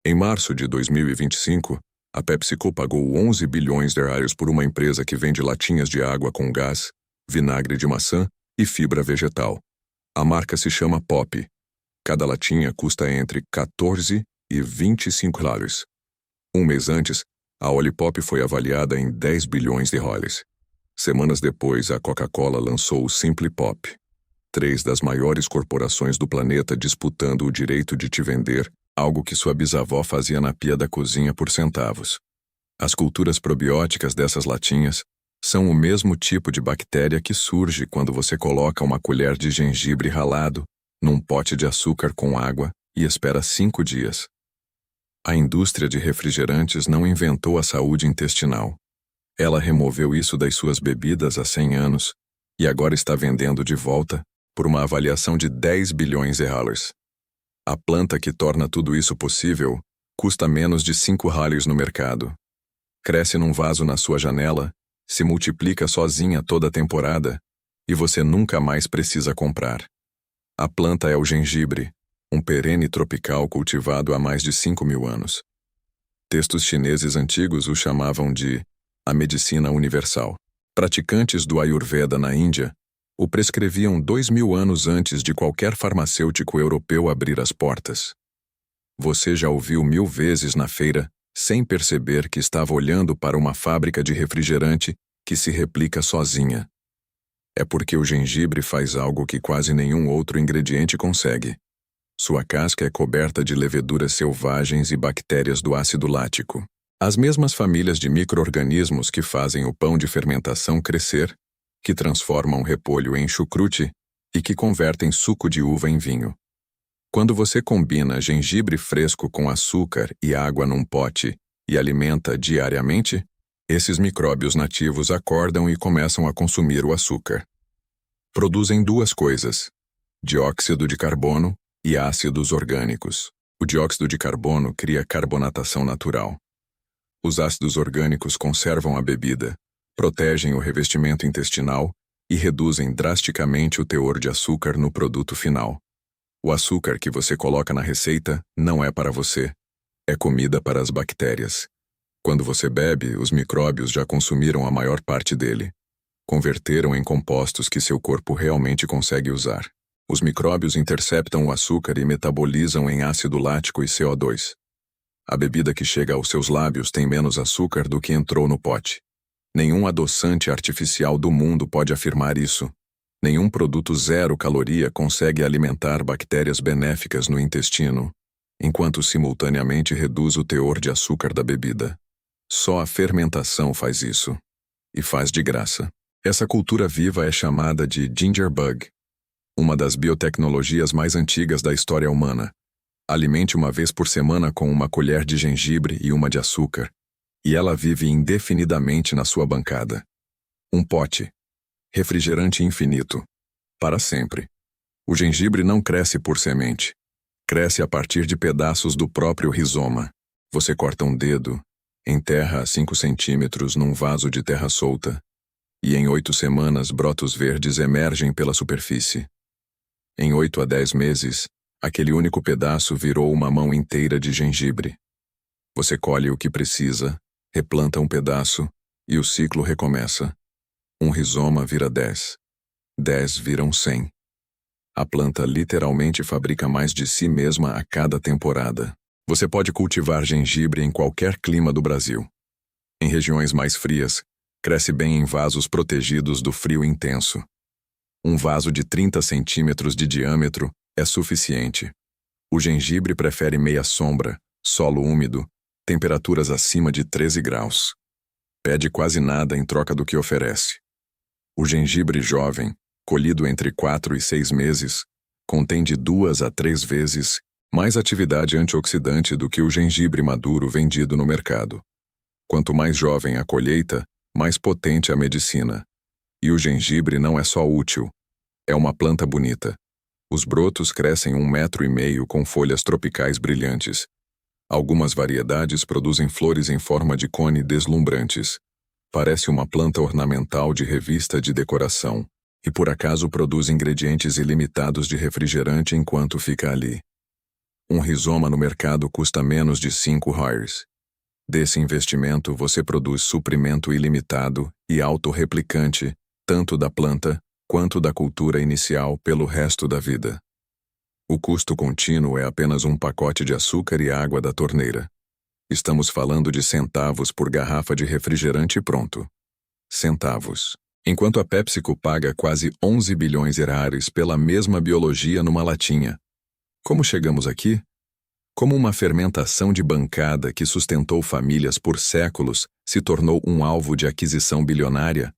Em março de 2025, a PepsiCo pagou 11 bilhões de reais por uma empresa que vende latinhas de água com gás, vinagre de maçã e fibra vegetal. A marca se chama Pop. Cada latinha custa entre 14 e 25 dólares. Um mês antes, a Olipop foi avaliada em 10 bilhões de dólares. Semanas depois, a Coca-Cola lançou o Simply Pop. 3 das maiores corporações do planeta disputando o direito de te vender algo que sua bisavó fazia na pia da cozinha por centavos. As culturas probióticas dessas latinhas são o mesmo tipo de bactéria que surge quando você coloca uma colher de gengibre ralado num pote de açúcar com água e espera 5 dias. A indústria de refrigerantes não inventou a saúde intestinal. Ela removeu isso das suas bebidas há 100 anos e agora está vendendo de volta por uma avaliação de 10 bilhões de dólares. A planta que torna tudo isso possível custa menos de 5 dólares no mercado. Cresce num vaso na sua janela, se multiplica sozinha toda a temporada e você nunca mais precisa comprar. A planta é o gengibre, um perene tropical cultivado há mais de 5.000 anos. Textos chineses antigos o chamavam de a medicina universal. Praticantes do Ayurveda na Índia o prescreviam 2.000 anos antes de qualquer farmacêutico europeu abrir as portas. Você já ouviu 1000 vezes na feira, sem perceber que estava olhando para uma fábrica de refrigerante que se replica sozinha. É porque o gengibre faz algo que quase nenhum outro ingrediente consegue. Sua casca é coberta de leveduras selvagens e bactérias do ácido lático. As mesmas famílias de micro-organismos que fazem o pão de fermentação crescer, que transformam repolho em chucrute e que convertem suco de uva em vinho. Quando você combina gengibre fresco com açúcar e água num pote e alimenta diariamente, esses micróbios nativos acordam e começam a consumir o açúcar. Produzem 2 coisas: dióxido de carbono e ácidos orgânicos. O dióxido de carbono cria carbonatação natural. Os ácidos orgânicos conservam a bebida, protegem o revestimento intestinal e reduzem drasticamente o teor de açúcar no produto final. O açúcar que você coloca na receita não é para você, é comida para as bactérias. Quando você bebe, os micróbios já consumiram a maior parte dele. Converteram em compostos que seu corpo realmente consegue usar. Os micróbios interceptam o açúcar e metabolizam em ácido lático e CO2. A bebida que chega aos seus lábios tem menos açúcar do que entrou no pote. Nenhum adoçante artificial do mundo pode afirmar isso. Nenhum produto 0 caloria consegue alimentar bactérias benéficas no intestino, enquanto simultaneamente reduz o teor de açúcar da bebida. Só a fermentação faz isso. E faz de graça. Essa cultura viva é chamada de ginger bug, uma das biotecnologias mais antigas da história humana. Alimente uma vez por semana com uma colher de gengibre e uma de açúcar, e ela vive indefinidamente na sua bancada. Um pote. Refrigerante infinito. Para sempre. O gengibre não cresce por semente. Cresce a partir de pedaços do próprio rizoma. Você corta um dedo, enterra a 5 centímetros num vaso de terra solta, e em 8 semanas brotos verdes emergem pela superfície. Em 8 a 10 meses, aquele único pedaço virou uma mão inteira de gengibre. Você colhe o que precisa, replanta um pedaço, e o ciclo recomeça. Um rizoma vira 10. 10 viram 100. A planta literalmente fabrica mais de si mesma a cada temporada. Você pode cultivar gengibre em qualquer clima do Brasil. Em regiões mais frias, cresce bem em vasos protegidos do frio intenso. Um vaso de 30 centímetros de diâmetro é suficiente. O gengibre prefere meia sombra, solo úmido, temperaturas acima de 13 graus. Pede quase nada em troca do que oferece. O gengibre jovem, colhido entre 4 e 6 meses, contém de 2 a 3 vezes mais atividade antioxidante do que o gengibre maduro vendido no mercado. Quanto mais jovem a colheita, mais potente a medicina. E o gengibre não é só útil, é uma planta bonita. Os brotos crescem 1,5 metro com folhas tropicais brilhantes. Algumas variedades produzem flores em forma de cone deslumbrantes. Parece uma planta ornamental de revista de decoração, e por acaso produz ingredientes ilimitados de refrigerante enquanto fica ali. Um rizoma no mercado custa menos de 5 hires. Desse investimento você produz suprimento ilimitado e autorreplicante, tanto da planta quanto da cultura inicial pelo resto da vida. O custo contínuo é apenas um pacote de açúcar e água da torneira. Estamos falando de centavos por garrafa de refrigerante pronto. Centavos. Enquanto a PepsiCo paga quase 11 bilhões reais pela mesma biologia numa latinha. Como chegamos aqui? Como uma fermentação de bancada que sustentou famílias por séculos se tornou um alvo de aquisição bilionária?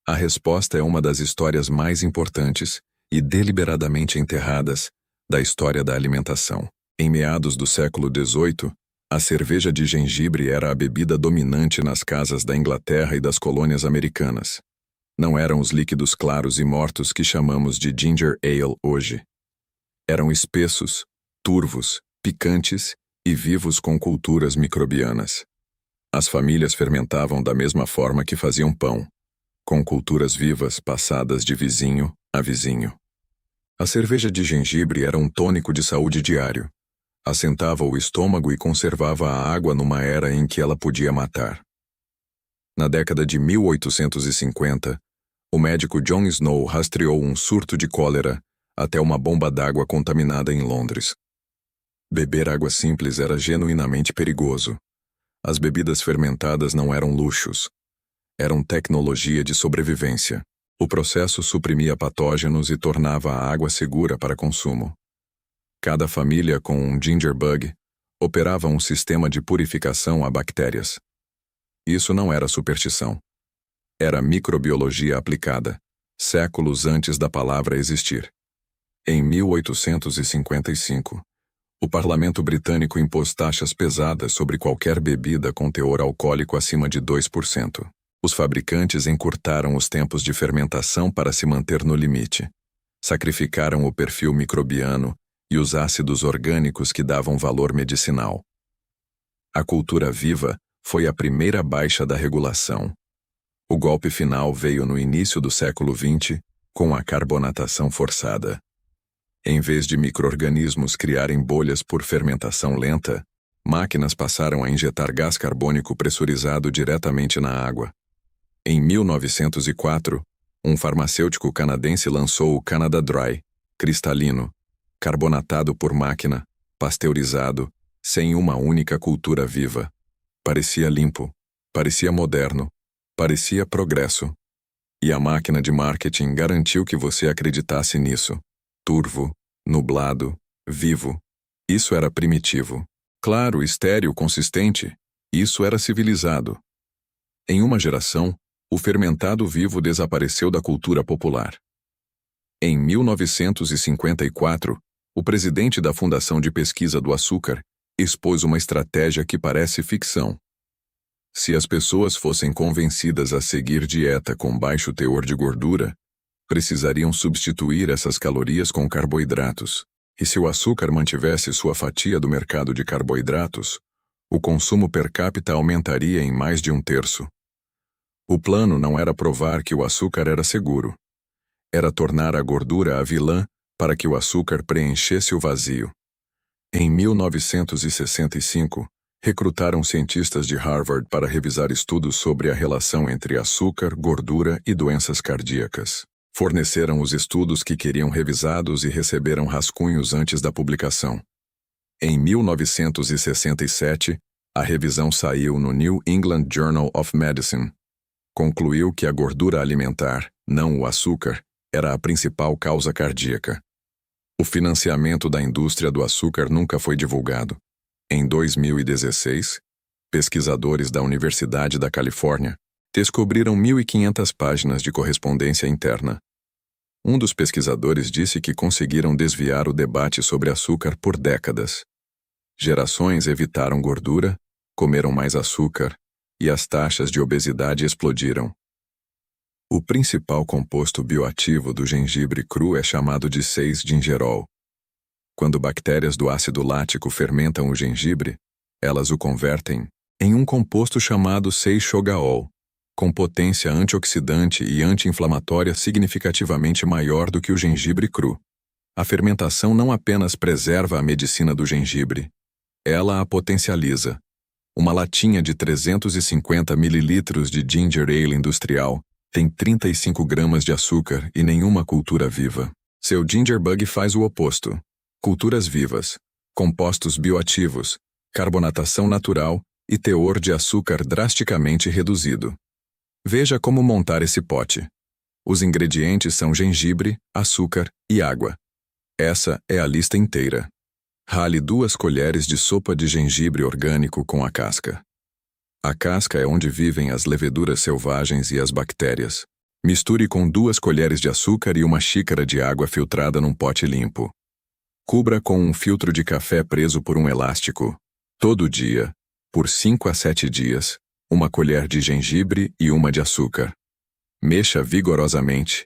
A resposta é uma das histórias mais importantes e deliberadamente enterradas da história da alimentação. Em meados do século XVIII, a cerveja de gengibre era a bebida dominante nas casas da Inglaterra e das colônias americanas. Não eram os líquidos claros e mortos que chamamos de ginger ale hoje. Eram espessos, turvos, picantes e vivos com culturas microbianas. As famílias fermentavam da mesma forma que faziam pão, com culturas vivas passadas de vizinho a vizinho. A cerveja de gengibre era um tônico de saúde diário. Assentava o estômago e conservava a água numa era em que ela podia matar. Na década de 1850, o médico John Snow rastreou um surto de cólera até uma bomba d'água contaminada em Londres. Beber água simples era genuinamente perigoso. As bebidas fermentadas não eram luxos. Eram tecnologia de sobrevivência. O processo suprimia patógenos e tornava a água segura para consumo. Cada família com um ginger bug operava um sistema de purificação a bactérias. Isso não era superstição. Era microbiologia aplicada, séculos antes da palavra existir. Em 1855, o parlamento britânico impôs taxas pesadas sobre qualquer bebida com teor alcoólico acima de 2%. Os fabricantes encurtaram os tempos de fermentação para se manter no limite. Sacrificaram o perfil microbiano e os ácidos orgânicos que davam valor medicinal. A cultura viva foi a primeira baixa da regulação. O golpe final veio no início do século XX, com a carbonatação forçada. Em vez de micro-organismos criarem bolhas por fermentação lenta, máquinas passaram a injetar gás carbônico pressurizado diretamente na água. Em 1904, um farmacêutico canadense lançou o Canada Dry, cristalino, carbonatado por máquina, pasteurizado, sem uma única cultura viva. Parecia limpo, parecia moderno, parecia progresso. E a máquina de marketing garantiu que você acreditasse nisso. Turvo, nublado, vivo. Isso era primitivo. Claro, estéril, consistente. Isso era civilizado. Em uma geração, o fermentado vivo desapareceu da cultura popular. Em 1954, o presidente da Fundação de Pesquisa do Açúcar expôs uma estratégia que parece ficção. Se as pessoas fossem convencidas a seguir dieta com baixo teor de gordura, precisariam substituir essas calorias com carboidratos. E se o açúcar mantivesse sua fatia do mercado de carboidratos, o consumo per capita aumentaria em mais de 1/3. O plano não era provar que o açúcar era seguro. Era tornar a gordura a vilã para que o açúcar preenchesse o vazio. Em 1965, recrutaram cientistas de Harvard para revisar estudos sobre a relação entre açúcar, gordura e doenças cardíacas. Forneceram os estudos que queriam revisados e receberam rascunhos antes da publicação. Em 1967, a revisão saiu no New England Journal of Medicine. Concluiu que a gordura alimentar, não o açúcar, era a principal causa cardíaca. O financiamento da indústria do açúcar nunca foi divulgado. Em 2016, pesquisadores da Universidade da Califórnia descobriram 1.500 páginas de correspondência interna. Um dos pesquisadores disse que conseguiram desviar o debate sobre açúcar por décadas. Gerações evitaram gordura, comeram mais açúcar, e as taxas de obesidade explodiram. O principal composto bioativo do gengibre cru é chamado de 6-gingerol. Quando bactérias do ácido lático fermentam o gengibre, elas o convertem em um composto chamado 6-chogaol, com potência antioxidante e anti-inflamatória significativamente maior do que o gengibre cru. A fermentação não apenas preserva a medicina do gengibre, ela a potencializa. Uma latinha de 350 ml de ginger ale industrial tem 35 gramas de açúcar e nenhuma cultura viva. Seu ginger bug faz o oposto. Culturas vivas, compostos bioativos, carbonatação natural e teor de açúcar drasticamente reduzido. Veja como montar esse pote. Os ingredientes são gengibre, açúcar e água. Essa é a lista inteira. Rale 2 colheres de sopa de gengibre orgânico com a casca. A casca é onde vivem as leveduras selvagens e as bactérias. Misture com 2 colheres de açúcar e uma xícara de água filtrada num pote limpo. Cubra com um filtro de café preso por um elástico. Todo dia, por 5 a 7 dias, 1 colher de gengibre e 1 de açúcar. Mexa vigorosamente.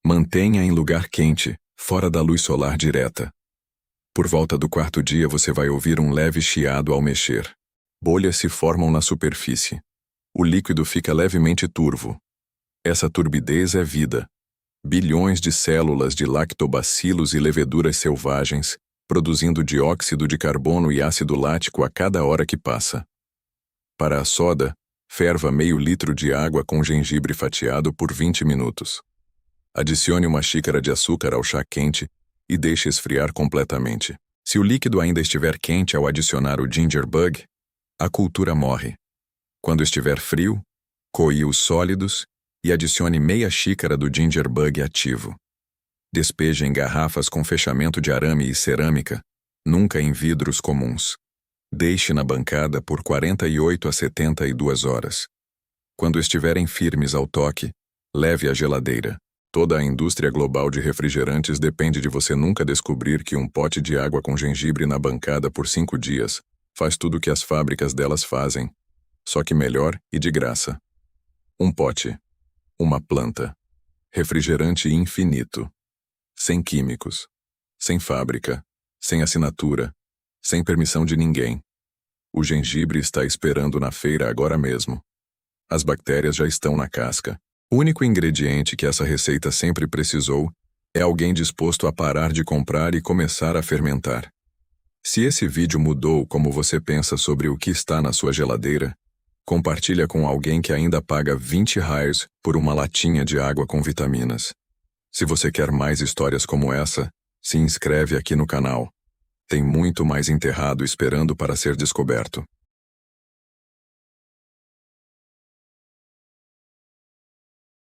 Mantenha em lugar quente, fora da luz solar direta. Por volta do 4º dia você vai ouvir um leve chiado ao mexer. Bolhas se formam na superfície. O líquido fica levemente turvo. Essa turbidez é vida. Bilhões de células de lactobacilos e leveduras selvagens, produzindo dióxido de carbono e ácido lático a cada hora que passa. Para a soda, ferva meio litro de água com gengibre fatiado por 20 minutos. Adicione 1 xícara de açúcar ao chá quente e deixe esfriar completamente. Se o líquido ainda estiver quente ao adicionar o ginger bug, a cultura morre. Quando estiver frio, coe os sólidos e adicione meia xícara do ginger bug ativo. Despeje em garrafas com fechamento de arame e cerâmica, nunca em vidros comuns. Deixe na bancada por 48 a 72 horas. Quando estiverem firmes ao toque, leve à geladeira. Toda a indústria global de refrigerantes depende de você nunca descobrir que um pote de água com gengibre na bancada por 5 dias faz tudo o que as fábricas delas fazem, só que melhor e de graça. Um pote. Uma planta. Refrigerante infinito. Sem químicos. Sem fábrica. Sem assinatura. Sem permissão de ninguém. O gengibre está esperando na feira agora mesmo. As bactérias já estão na casca. O único ingrediente que essa receita sempre precisou é alguém disposto a parar de comprar e começar a fermentar. Se esse vídeo mudou como você pensa sobre o que está na sua geladeira, compartilha com alguém que ainda paga 20 reais por uma latinha de água com vitaminas. Se você quer mais histórias como essa, se inscreve aqui no canal. Tem muito mais enterrado esperando para ser descoberto.